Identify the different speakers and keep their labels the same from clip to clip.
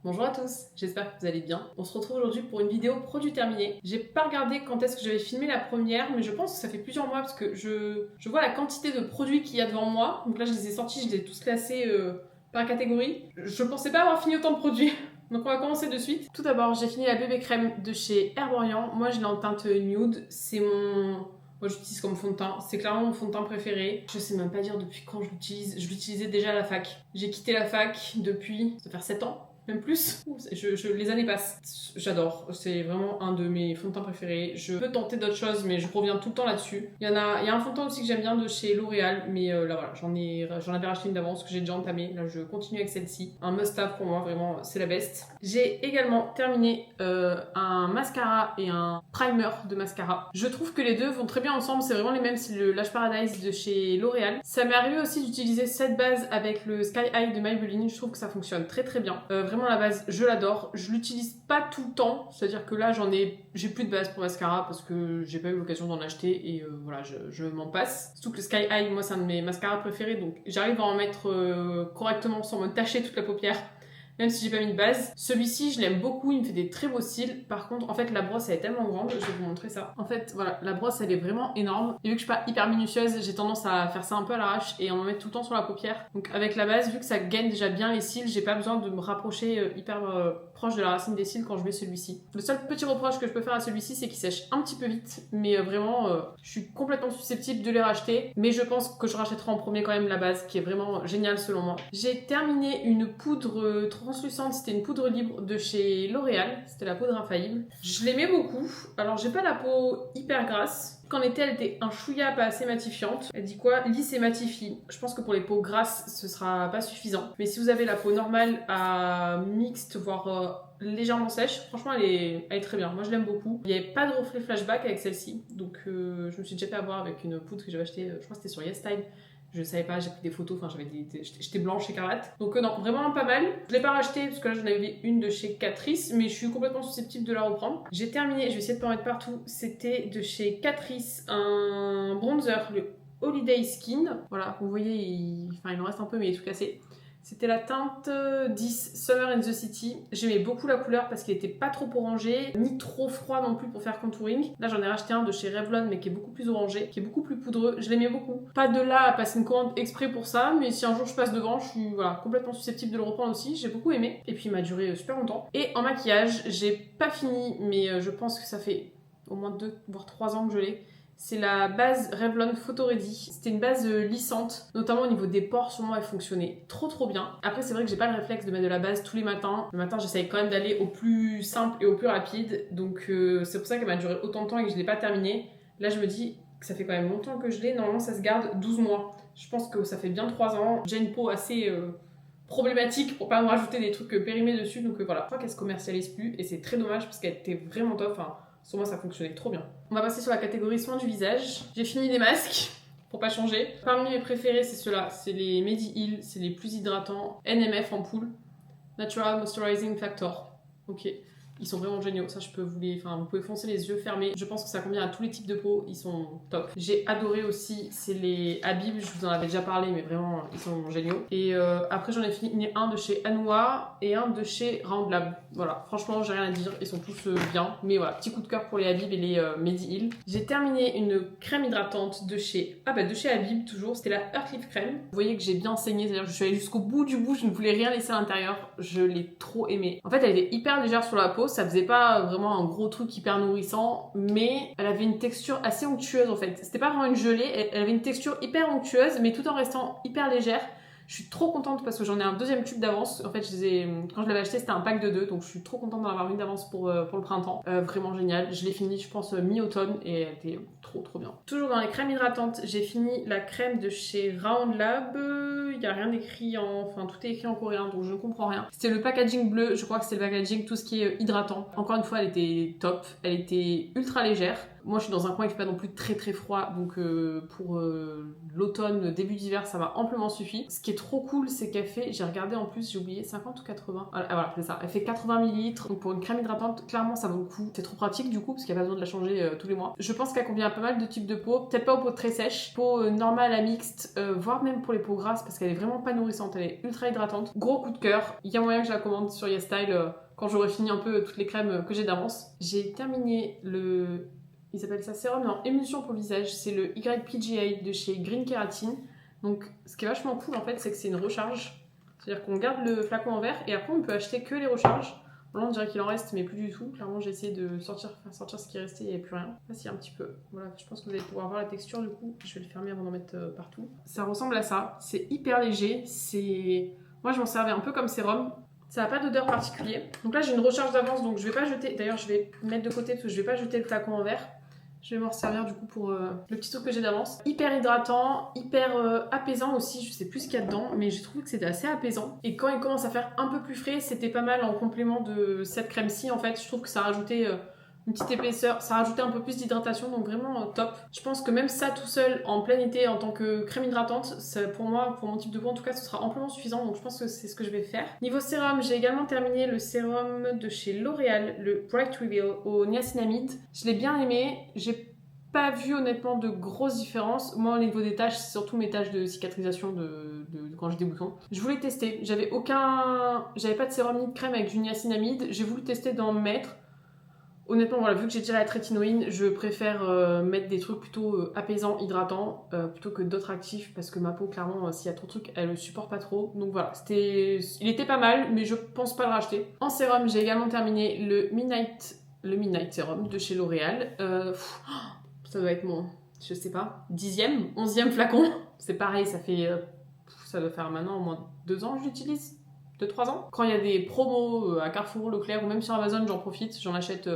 Speaker 1: Bonjour à tous, j'espère que vous allez bien. On se retrouve aujourd'hui pour une vidéo produit terminé. J'ai pas regardé quand est-ce que j'avais filmé la première, mais je pense que ça fait plusieurs mois parce que je vois la quantité de produits qu'il y a devant moi. Donc là je les ai sortis, je les ai tous classés par catégorie. Je pensais pas avoir fini autant de produits. Donc on va commencer de suite. Tout d'abord, j'ai fini la bébé crème de chez Herborian. Moi je l'ai en teinte nude, c'est mon... Moi j'utilise comme fond de teint, c'est clairement mon fond de teint préféré. Je sais même pas dire depuis quand je l'utilise, je l'utilisais déjà à la fac. J'ai quitté la fac depuis, ça fait 7 ans. Même plus. Les années passent. J'adore. C'est vraiment un de mes fonds de teint préférés. Je peux tenter d'autres choses, mais je reviens tout le temps là-dessus. Il y a un fond de teint aussi que j'aime bien de chez L'Oréal, mais là voilà, j'en avais racheté une d'avance que j'ai déjà entamé. Là, je continue avec celle-ci. Un must-have pour moi, vraiment, c'est la best. J'ai également terminé un mascara et un primer de mascara. Je trouve que les deux vont très bien ensemble. C'est vraiment les mêmes. C'est le Lash Paradise de chez L'Oréal. Ça m'est arrivé aussi d'utiliser cette base avec le Sky High de Maybelline. Je trouve que ça fonctionne très très bien. Vraiment la base, je l'adore. Je l'utilise pas tout le temps, c'est-à-dire que là j'ai plus de base pour mascara parce que j'ai pas eu l'occasion d'en acheter et voilà, je m'en passe. Surtout que le Sky High, moi c'est un de mes mascaras préférés, donc j'arrive à en mettre correctement sans me tacher toute la paupière. Même si j'ai pas mis de base. Celui-ci, je l'aime beaucoup, il me fait des très beaux cils. Par contre, en fait, la brosse, elle est tellement grande, je vais vous montrer ça. En fait, voilà, la brosse, elle est vraiment énorme. Et vu que je suis pas hyper minutieuse, j'ai tendance à faire ça un peu à l'arrache et à m'en mettre tout le temps sur la paupière. Donc avec la base, vu que ça gaine déjà bien les cils, j'ai pas besoin de me rapprocher hyper proche de la racine des cils quand je mets celui-ci. Le seul petit reproche que je peux faire à celui-ci, c'est qu'il sèche un petit peu vite. Mais vraiment, je suis complètement susceptible de les racheter. Mais je pense que je rachèterai en premier quand même la base, qui est vraiment géniale selon moi. J'ai terminé une poudre translucente, c'était une poudre libre de chez L'Oréal, c'était la poudre infaillible. Je l'aimais beaucoup, alors j'ai pas la peau hyper grasse. Qu'en été, elle était un chouïa pas assez matifiante. Elle dit quoi? Lisse et matifie. Je pense que pour les peaux grasses, ce sera pas suffisant. Mais si vous avez la peau normale à mixte, voire légèrement sèche, franchement elle est très bien. Moi je l'aime beaucoup. Il n'y avait pas de reflet flashback avec celle-ci, donc je me suis déjà fait avoir avec une poudre que j'avais achetée, je crois que c'était sur YesStyle. Je savais pas, j'ai pris des photos, enfin j'étais blanche écarlate. Donc non, vraiment pas mal. Je l'ai pas racheté parce que là j'en avais une de chez Catrice, mais je suis complètement susceptible de la reprendre. J'ai terminé, je vais essayer de pas en mettre partout. C'était de chez Catrice, un bronzer, le Holiday Skin. Voilà, vous voyez, il en reste un peu mais il est tout cassé. C'était la teinte 10 Summer in the City. J'aimais beaucoup la couleur parce qu'il était pas trop orangé, ni trop froid non plus pour faire contouring. Là j'en ai racheté un de chez Revlon mais qui est beaucoup plus orangé, qui est beaucoup plus poudreux. Je l'aimais beaucoup. Pas de là à passer une commande exprès pour ça, mais si un jour je passe devant, je suis voilà, complètement susceptible de le reprendre aussi. J'ai beaucoup aimé. Et puis il m'a duré super longtemps. Et en maquillage, j'ai pas fini, mais je pense que ça fait au moins 2 voire 3 ans que je l'ai. C'est la base Revlon Photo Ready. C'était une base lissante, notamment au niveau des pores, sur moi elle fonctionnait trop bien. Après c'est vrai que j'ai pas le réflexe de mettre de la base tous les matins. Le matin j'essaye quand même d'aller au plus simple et au plus rapide, donc c'est pour ça qu'elle m'a duré autant de temps et que je l'ai pas terminée. Là je me dis que ça fait quand même longtemps que je l'ai, normalement ça se garde 12 mois. Je pense que ça fait bien 3 ans. J'ai une peau assez problématique pour pas me rajouter des trucs périmés dessus, donc voilà. Je crois qu'elle se commercialise plus et c'est très dommage parce qu'elle était vraiment top. Enfin, sur moi, ça fonctionnait trop bien. On va passer sur la catégorie soins du visage. J'ai fini des masques, pour pas changer. Parmi mes préférés, c'est ceux-là. C'est les Mediheal, c'est les plus hydratants. NMF en poule. Natural Moisturizing Factor. Ok. Ils sont vraiment géniaux, ça je peux vous les... Enfin, vous pouvez foncer les yeux fermés. Je pense que ça convient à tous les types de peau, ils sont top. J'ai adoré aussi, c'est les Habib, je vous en avais déjà parlé, mais vraiment, ils sont géniaux. Et après, j'en ai fini un de chez Anua et un de chez Roundlab. Voilà, franchement, j'ai rien à dire, ils sont tous bien. Mais voilà, petit coup de cœur pour les Habib et les Mediheal. J'ai terminé une crème hydratante de chez... de chez Habib, toujours. C'était la Earthlift Crème. Vous voyez que j'ai bien saigné, c'est-à-dire que je suis allée jusqu'au bout du bout, je ne voulais rien laisser à l'intérieur. Je l'ai trop aimée. En fait, elle était hyper légère sur la peau. Ça faisait pas vraiment un gros truc hyper nourrissant, mais elle avait une texture assez onctueuse en fait. C'était pas vraiment une gelée, elle avait une texture hyper onctueuse, mais tout en restant hyper légère. Je suis trop contente parce que j'en ai un deuxième tube d'avance. En fait, quand je l'avais acheté, c'était un pack de 2, donc je suis trop contente d'en avoir une d'avance pour le printemps. Vraiment génial. Je l'ai fini, je pense, mi-automne et elle était trop bien. Toujours dans les crèmes hydratantes, j'ai fini la crème de chez Roundlab. Il n'y a rien d'écrit Enfin, tout est écrit en coréen, donc je ne comprends rien. C'était le packaging bleu, je crois que c'était le packaging, tout ce qui est hydratant. Encore une fois, elle était top. Elle était ultra légère. moi je suis dans un coin qui fait pas non plus très très froid, donc pour l'automne, début d'hiver, ça m'a amplement suffi. Ce qui est trop cool, c'est qu'elle fait, j'ai regardé en plus, j'ai oublié 50 ou 80. Ah, voilà, c'est ça. Elle fait 80 ml, donc pour une crème hydratante, clairement ça vaut le coup. C'est trop pratique du coup, parce qu'il n'y a pas besoin de la changer tous les mois. Je pense qu'elle convient à pas mal de types de peau, peut-être pas aux peaux très sèches, peau normale à mixte, voire même pour les peaux grasses, parce qu'elle est vraiment pas nourrissante, elle est ultra hydratante. Gros coup de cœur, il y a moyen que je la commande sur YesStyle quand j'aurai fini un peu toutes les crèmes que j'ai d'avance. J'ai terminé le... Ils appellent ça sérum, non, émulsion pour le visage. C'est le YPGA de chez Green Keratin. Donc, ce qui est vachement cool en fait, c'est que c'est une recharge. C'est-à-dire qu'on garde le flacon en verre et après on peut acheter que les recharges. Bon, là on dirait qu'il en reste, mais plus du tout. Clairement, j'ai essayé de faire sortir ce qui restait, il n'y avait plus rien. Là, si, un petit peu. Voilà, je pense que vous allez pouvoir voir la texture du coup. Je vais le fermer avant d'en mettre partout. Ça ressemble à ça. C'est hyper léger. Moi, je m'en servais un peu comme sérum. Ça n'a pas d'odeur particulière. Donc là, j'ai une recharge d'avance, donc je vais pas jeter. D'ailleurs, je vais mettre de côté parce que je vais pas jeter le flacon en verre. Je vais m'en servir du coup pour le petit truc que j'ai d'avance. Hyper hydratant, hyper apaisant aussi. Je sais plus ce qu'il y a dedans, mais j'ai trouvé que c'était assez apaisant. Et quand il commence à faire un peu plus frais, c'était pas mal en complément de cette crème-ci. En fait, je trouve que ça rajoutait une petite épaisseur, ça rajoutait un peu plus d'hydratation, donc vraiment top. Je pense que même ça tout seul, en plein été, en tant que crème hydratante, ça, pour moi, pour mon type de peau en tout cas, ce sera amplement suffisant, donc je pense que c'est ce que je vais faire. Niveau sérum, j'ai également terminé le sérum de chez L'Oréal, le Bright Reveal au niacinamide. Je l'ai bien aimé, j'ai pas vu honnêtement de grosses différences. Moi au niveau des taches, c'est surtout mes taches de cicatrisation de quand j'ai des boutons. Je voulais tester, j'avais pas de sérum ni de crème avec du niacinamide, j'ai voulu tester d'en mettre. Honnêtement, voilà, vu que j'ai déjà la trétinoïne, je préfère mettre des trucs plutôt apaisants, hydratants, plutôt que d'autres actifs, parce que ma peau, clairement, s'il y a trop de trucs, elle le supporte pas trop. Donc voilà, il était pas mal, mais je pense pas le racheter. En sérum, j'ai également terminé le Midnight Sérum de chez L'Oréal. Ça doit être mon, je sais pas, 10e, 11e flacon. C'est pareil, ça doit faire maintenant au moins 2 ans que je l'utilise. 2-3 ans. Quand il y a des promos à Carrefour, Leclerc ou même sur Amazon, j'en profite, j'en achète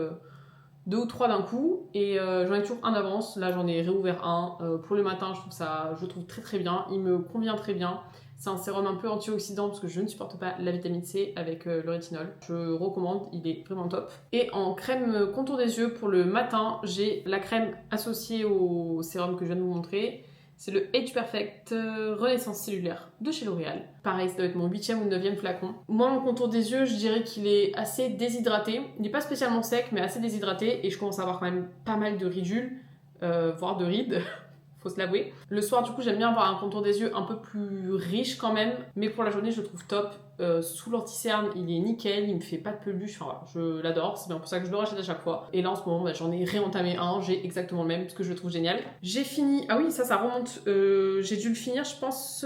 Speaker 1: 2 ou 3 d'un coup et j'en ai toujours un d'avance. Là j'en ai réouvert un pour le matin, je le trouve très très bien, il me convient très bien. C'est un sérum un peu antioxydant parce que je ne supporte pas la vitamine C avec le rétinol. Je recommande, il est vraiment top. Et en crème contour des yeux pour le matin, j'ai la crème associée au sérum que je viens de vous montrer. C'est le Age Perfect Renaissance Cellulaire de chez L'Oréal. Pareil, ça doit être mon 8e ou 9e flacon. Moi, mon contour des yeux, je dirais qu'il est assez déshydraté. Il n'est pas spécialement sec, mais assez déshydraté. Et je commence à avoir quand même pas mal de ridules, voire de rides. Faut se l'avouer. Le soir, du coup, j'aime bien avoir un contour des yeux un peu plus riche quand même. Mais pour la journée, je le trouve top. Sous l'anti-cerne, il est nickel, il me fait pas de peluche. Enfin, voilà, je l'adore, c'est bien pour ça que je le rachète à chaque fois. Et là, en ce moment, j'en ai réentamé un, j'ai exactement le même, parce que je le trouve génial. J'ai fini, ah oui, ça remonte. J'ai dû le finir, je pense,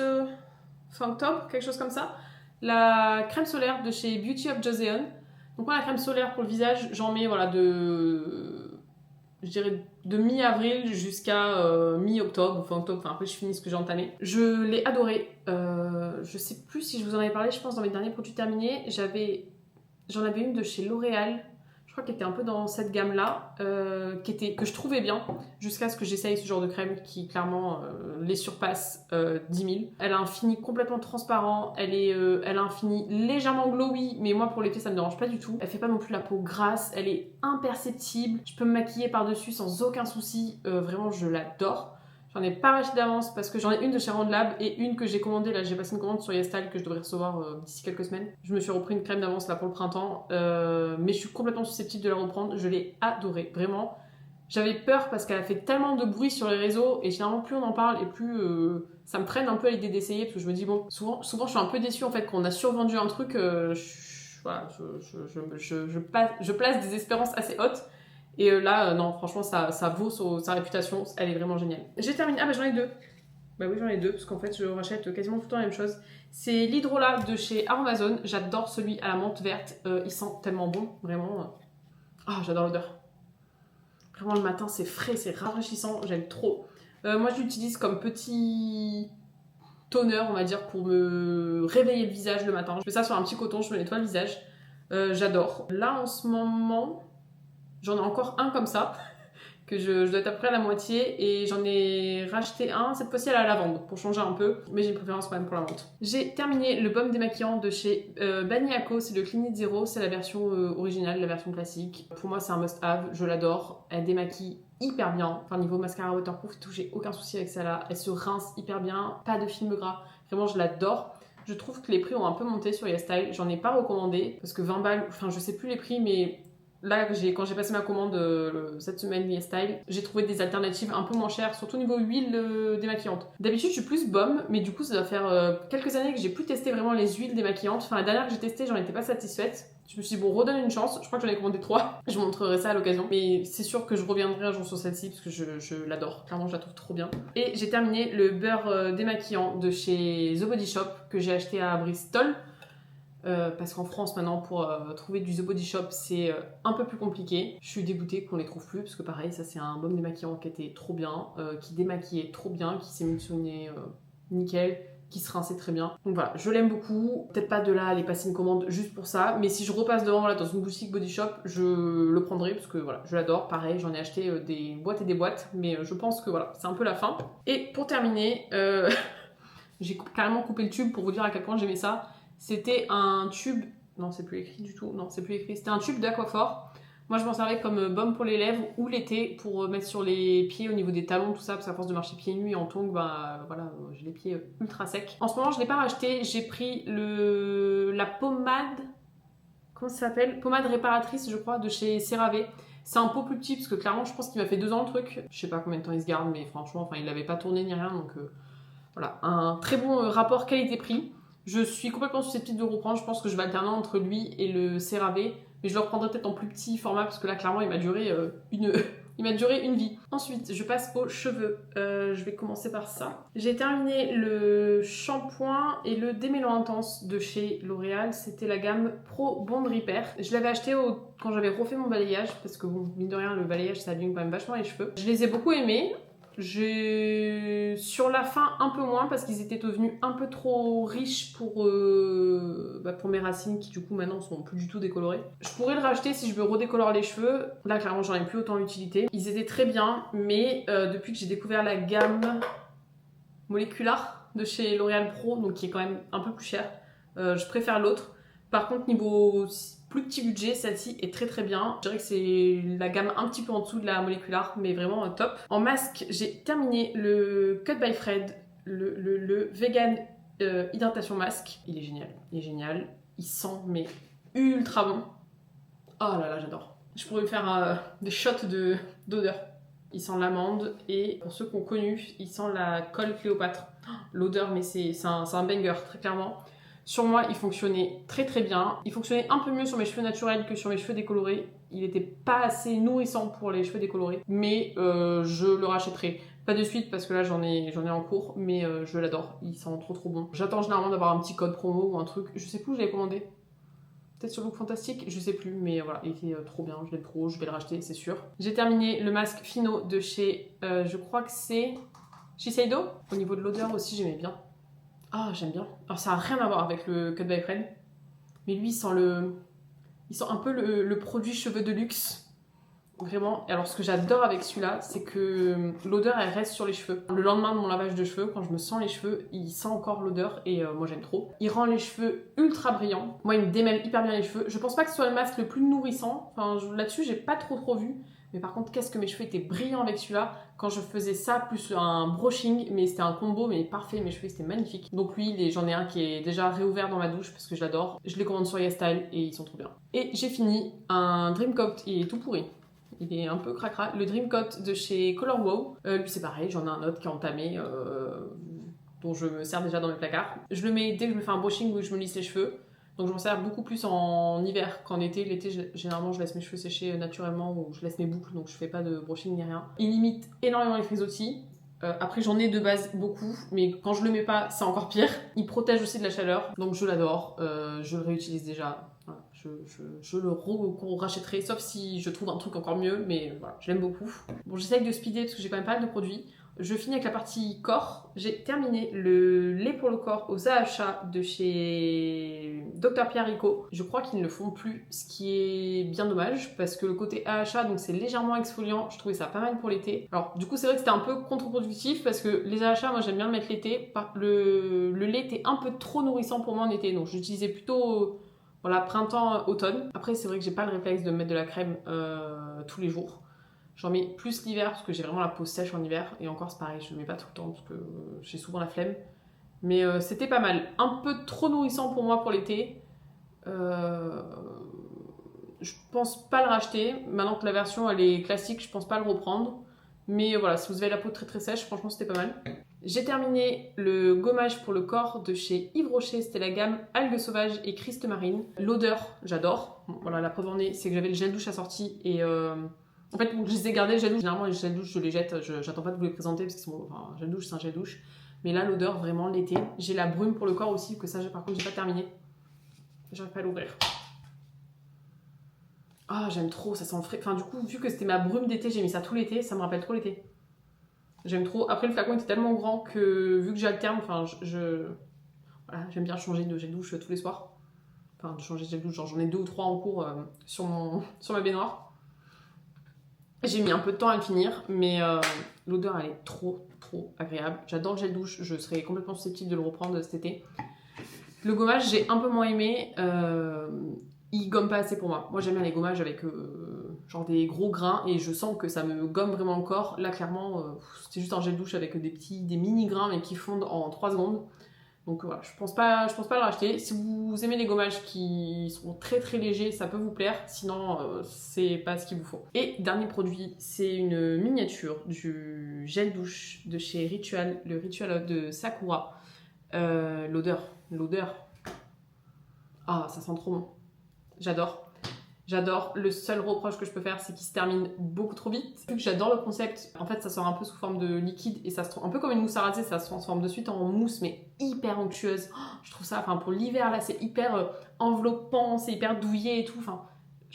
Speaker 1: fin octobre, quelque chose comme ça. La crème solaire de chez Beauty of Joseon. Donc, moi, la crème solaire pour le visage, j'en mets, voilà, je dirais de mi-avril jusqu'à mi-octobre, fin octobre, enfin après je finis ce que j'ai entamé. Je l'ai adoré. Je sais plus si je vous en avais parlé, je pense dans mes derniers produits terminés. J'en avais une de chez L'Oréal, je crois qu'elle était un peu dans cette gamme-là, que je trouvais bien, jusqu'à ce que j'essaye ce genre de crème qui clairement les surpasse 10 000. Elle a un fini complètement transparent, elle a un fini légèrement glowy, mais moi pour l'été ça me dérange pas du tout. Elle fait pas non plus la peau grasse, elle est imperceptible, je peux me maquiller par-dessus sans aucun souci, vraiment je l'adore. J'en ai pas racheté d'avance parce que j'en ai une de chez Randlab et une que j'ai commandée. Là, j'ai passé une commande sur YesStyle que je devrais recevoir d'ici quelques semaines. Je me suis repris une crème d'avance là pour le printemps, mais je suis complètement susceptible de la reprendre. Je l'ai adorée, vraiment. J'avais peur parce qu'elle a fait tellement de bruit sur les réseaux et généralement plus on en parle et plus ça me freine un peu à l'idée d'essayer parce que je me dis bon, souvent je suis un peu déçue en fait quand on a survendu un truc. Voilà, je place des espérances assez hautes. Et là, non, franchement, ça vaut sa réputation, elle est vraiment géniale. J'ai terminé, ah bah j'en ai 2. Bah oui, j'en ai 2, parce qu'en fait, je rachète quasiment tout le temps la même chose. C'est l'Hydrolat de chez Aromazone, j'adore celui à la menthe verte, il sent tellement bon, vraiment. Ah, j'adore l'odeur. Vraiment, le matin, c'est frais, c'est rafraîchissant, j'aime trop. Moi, je l'utilise comme petit toner, on va dire, pour me réveiller le visage le matin. Je mets ça sur un petit coton, je me nettoie le visage. J'adore. Là, en ce moment... J'en ai encore un comme ça, que je dois être à peu près à la moitié et j'en ai racheté un, cette fois-ci à la lavande pour changer un peu, mais j'ai une préférence quand même pour la menthe. J'ai terminé le baume démaquillant de chez Baniaco, c'est le Clean Zero, c'est la version originale, la version classique. Pour moi c'est un must-have, je l'adore, elle démaquille hyper bien, enfin niveau mascara waterproof, tout, j'ai aucun souci avec celle-là, elle se rince hyper bien, pas de film gras, vraiment je l'adore. Je trouve que les prix ont un peu monté sur YesStyle, j'en ai pas recommandé parce que 20 balles, enfin je sais plus les prix mais là quand j'ai passé ma commande cette semaine YesStyle, j'ai trouvé des alternatives un peu moins chères, surtout niveau huile démaquillante. D'habitude je suis plus baume mais du coup ça doit faire quelques années que j'ai plus testé vraiment les huiles démaquillantes, enfin la dernière que j'ai testée j'en étais pas satisfaite. Je me suis dit bon redonne une chance, je crois que j'en ai commandé 3, je vous montrerai ça à l'occasion. Mais c'est sûr que je reviendrai un jour sur celle-ci parce que je l'adore, clairement je la trouve trop bien. Et j'ai terminé le beurre démaquillant de chez The Body Shop que j'ai acheté à Bristol. Parce qu'en France maintenant pour trouver du The Body Shop c'est un peu plus compliqué. Je suis dégoûtée qu'on les trouve plus parce que pareil ça c'est un baume démaquillant qui était trop bien, qui démaquillait trop bien, qui s'émulsionnait nickel, qui se rinçait très bien. Donc voilà, je l'aime beaucoup. Peut-être pas de là aller passer une commande juste pour ça, mais si je repasse devant voilà, dans une boutique Body Shop, je le prendrai parce que voilà, je l'adore. Pareil, j'en ai acheté des boîtes et des boîtes, mais je pense que voilà, c'est un peu la fin. Et pour terminer, j'ai carrément coupé le tube pour vous dire à quel point j'aimais ça. C'était un tube, non c'est plus écrit du tout, non c'est plus écrit, c'était un tube d'Aquaphor. Moi je m'en servais comme baume pour les lèvres ou l'été pour mettre sur les pieds au niveau des talons, tout ça, parce qu'à force de marcher pieds nus et en tongs, bah voilà, j'ai les pieds ultra secs. En ce moment je l'ai pas racheté, j'ai pris la pommade, comment ça s'appelle? Pommade réparatrice je crois de chez CeraVe. C'est un pot plus petit parce que clairement je pense qu'il m'a fait 2 ans le truc. Je sais pas combien de temps il se garde mais franchement enfin il avait pas tourné ni rien donc voilà, un très bon rapport qualité-prix. Je suis complètement susceptible de reprendre, je pense que je vais alterner entre lui et le CeraVe, mais je le reprendrai peut-être en plus petit format parce que là clairement il m'a duré une vie. Ensuite je passe aux cheveux, je vais commencer par ça. J'ai terminé le shampoing et le démêlant intense de chez L'Oréal, c'était la gamme Pro Bond Repair. Je l'avais acheté quand j'avais refait mon balayage parce que bon, mine de rien le balayage ça abîme quand même vachement les cheveux. Je les ai beaucoup aimés. Sur la fin un peu moins parce qu'ils étaient devenus un peu trop riches pour mes racines qui du coup maintenant sont plus du tout décolorées. Je pourrais le racheter si je veux redécolorer les cheveux. Là clairement j'en ai plus autant l'utilité. Ils étaient très bien mais depuis que j'ai découvert la gamme moléculaire de chez L'Oréal Pro, donc qui est quand même un peu plus cher, je préfère l'autre. Par contre niveau plus petit budget, celle-ci est très très bien. Je dirais que c'est la gamme un petit peu en dessous de la moléculaire, mais vraiment top. En masque, j'ai terminé le Cut by Fred, le Vegan Hydratation Masque. Il est génial, il est génial. Il sent mais ultra bon. Oh là là, j'adore. Je pourrais me faire des shots d'odeur. Il sent l'amande et pour ceux qui ont connu, il sent la colle Cléopâtre. L'odeur, mais c'est un banger, très clairement. Sur moi, il fonctionnait très très bien. Il fonctionnait un peu mieux sur mes cheveux naturels que sur mes cheveux décolorés. Il n'était pas assez nourrissant pour les cheveux décolorés, mais je le rachèterai. Pas de suite parce que là j'en ai en cours, mais je l'adore. Il sent trop trop bon. J'attends généralement d'avoir un petit code promo ou un truc. Je sais plus où je l'avais commandé. Peut-être sur Look Fantastique, je sais plus, mais voilà, il était trop bien, je l'aime trop, je vais le racheter, c'est sûr. J'ai terminé le masque Fino de chez, je crois que c'est Shiseido. Au niveau de l'odeur aussi, j'aimais bien. Ah, j'aime bien. Alors ça n'a rien à voir avec le Cut by Fred, mais lui, il sent un peu le produit cheveux de luxe. Vraiment. Et alors ce que j'adore avec celui-là, c'est que l'odeur elle reste sur les cheveux. Le lendemain de mon lavage de cheveux, quand je me sens les cheveux, il sent encore l'odeur et moi j'aime trop. Il rend les cheveux ultra brillants. Moi il me démêle hyper bien les cheveux. Je pense pas que ce soit le masque le plus nourrissant. Enfin là-dessus j'ai pas trop vu. Mais par contre qu'est-ce que mes cheveux étaient brillants avec celui-là quand je faisais ça plus un brushing, mais c'était un combo mais parfait, mes cheveux c'était magnifique. Donc lui j'en ai un qui est déjà réouvert dans ma douche parce que je l'adore. Je les commande sur YesStyle et ils sont trop bien. Et j'ai fini un Dream Coat, il est tout pourri. Il est un peu cracra. Le Dream Coat de chez Color Wow. Lui c'est pareil, j'en ai un autre qui est entamé, dont je me sers déjà dans mes placards. Je le mets dès que je me fais un brushing où je me lisse les cheveux. Donc je m'en sers beaucoup plus en hiver qu'en été. L'été, généralement, je laisse mes cheveux sécher naturellement ou je laisse mes boucles, donc je fais pas de brushing ni rien. Il limite énormément les frisottis. Après, j'en ai de base beaucoup, mais quand je le mets pas, c'est encore pire. Il protège aussi de la chaleur, donc je l'adore. Je le réutilise déjà. Voilà, je le rachèterai, sauf si je trouve un truc encore mieux, mais voilà, je l'aime beaucoup. Bon, j'essaye de speeder parce que j'ai quand même pas mal de produits. Je finis avec la partie corps. J'ai terminé le lait pour le corps aux AHA de chez Dr Pierre Rico. Je crois qu'ils ne le font plus, ce qui est bien dommage parce que le côté AHA, donc c'est légèrement exfoliant, je trouvais ça pas mal pour l'été. Alors du coup c'est vrai que c'était un peu contre-productif parce que les AHA, moi j'aime bien le mettre l'été. Le lait était un peu trop nourrissant pour moi en été, donc j'utilisais plutôt voilà, printemps, automne. Après c'est vrai que j'ai pas le réflexe de mettre de la crème tous les jours. J'en mets plus l'hiver parce que j'ai vraiment la peau sèche en hiver. Et encore, c'est pareil, je ne le mets pas tout le temps parce que j'ai souvent la flemme. Mais c'était pas mal. Un peu trop nourrissant pour moi pour l'été. Je pense pas le racheter. Maintenant que la version elle est classique, je pense pas le reprendre. Mais voilà, si vous avez la peau très très sèche, franchement c'était pas mal. J'ai terminé le gommage pour le corps de chez Yves Rocher. C'était la gamme Algues Sauvages et Christ Marine. L'odeur, j'adore. Bon, voilà, la preuve en est, c'est que j'avais le gel douche assorti et... En fait, je les ai gardés, le gel douche. Généralement, les gel douche, je les jette. J'attends pas de vous les présenter parce que c'est enfin, gel douche, c'est un gel douche. Mais là, l'odeur, vraiment, l'été. J'ai la brume pour le corps aussi, que ça, par contre, j'ai pas terminé. J'arrive pas à l'ouvrir. Ah, j'aime trop, ça sent frais. Enfin, du coup, vu que c'était ma brume d'été, j'ai mis ça tout l'été, ça me rappelle trop l'été. J'aime trop. Après, le flacon était tellement grand que, vu que j'alterne, enfin, voilà, j'aime bien changer de gel douche tous les soirs. Enfin, de changer de gel douche, genre j'en ai 2 ou 3 en cours sur ma baignoire. J'ai mis un peu de temps à le finir, mais l'odeur elle est trop agréable. J'adore le gel douche, je serais complètement susceptible de le reprendre cet été. Le gommage, j'ai un peu moins aimé. Il gomme pas assez pour moi. Moi j'aime bien les gommages avec genre des gros grains et je sens que ça me gomme vraiment le corps. Là clairement, c'était juste un gel douche avec des mini grains mais qui fondent en 3 secondes. Donc voilà, je pense pas le racheter. Si vous aimez les gommages qui sont très très légers, ça peut vous plaire. Sinon, c'est pas ce qu'il vous faut. Et dernier produit, c'est une miniature du gel douche de chez Ritual, le Ritual de Sakura. L'odeur. Ah, ça sent trop bon. J'adore. Le seul reproche que je peux faire, c'est qu'il se termine beaucoup trop vite. Vu que j'adore le concept, en fait, ça sort un peu sous forme de liquide et ça se un peu comme une mousse à raser, ça se transforme de suite en mousse, mais hyper onctueuse. Oh, je trouve ça, enfin, pour l'hiver, là, c'est hyper enveloppant, c'est hyper douillet et tout. Enfin,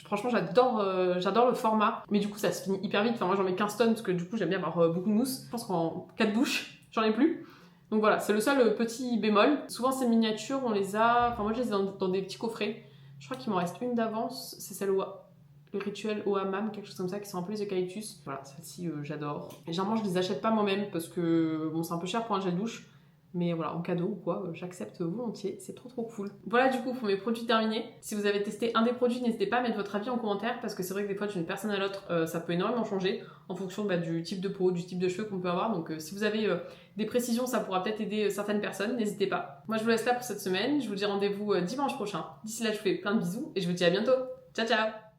Speaker 1: franchement, j'adore le format, mais du coup, ça se finit hyper vite. Enfin, moi, j'en mets 15 tonnes parce que du coup, j'aime bien avoir beaucoup de mousse. Je pense qu'en 4 douches, j'en ai plus. Donc voilà, c'est le seul petit bémol. Souvent, ces miniatures, on les a. Enfin, moi, je les ai dans des petits coffrets. Je crois qu'il m'en reste une d'avance, c'est celle le rituel au hammam, quelque chose comme ça, qui sont un peu les eucalyptus. Voilà, celle-ci, j'adore. Et généralement, je les achète pas moi-même parce que bon, c'est un peu cher pour un gel douche. Mais voilà, en cadeau ou quoi, j'accepte volontiers, c'est trop cool. Voilà du coup pour mes produits terminés. Si vous avez testé un des produits, n'hésitez pas à mettre votre avis en commentaire parce que c'est vrai que des fois d'une personne à l'autre, ça peut énormément changer en fonction du type de peau, du type de cheveux qu'on peut avoir. Donc si vous avez des précisions, ça pourra peut-être aider certaines personnes, n'hésitez pas. Moi je vous laisse là pour cette semaine, je vous dis rendez-vous dimanche prochain. D'ici là je vous fais plein de bisous et je vous dis à bientôt. Ciao ciao.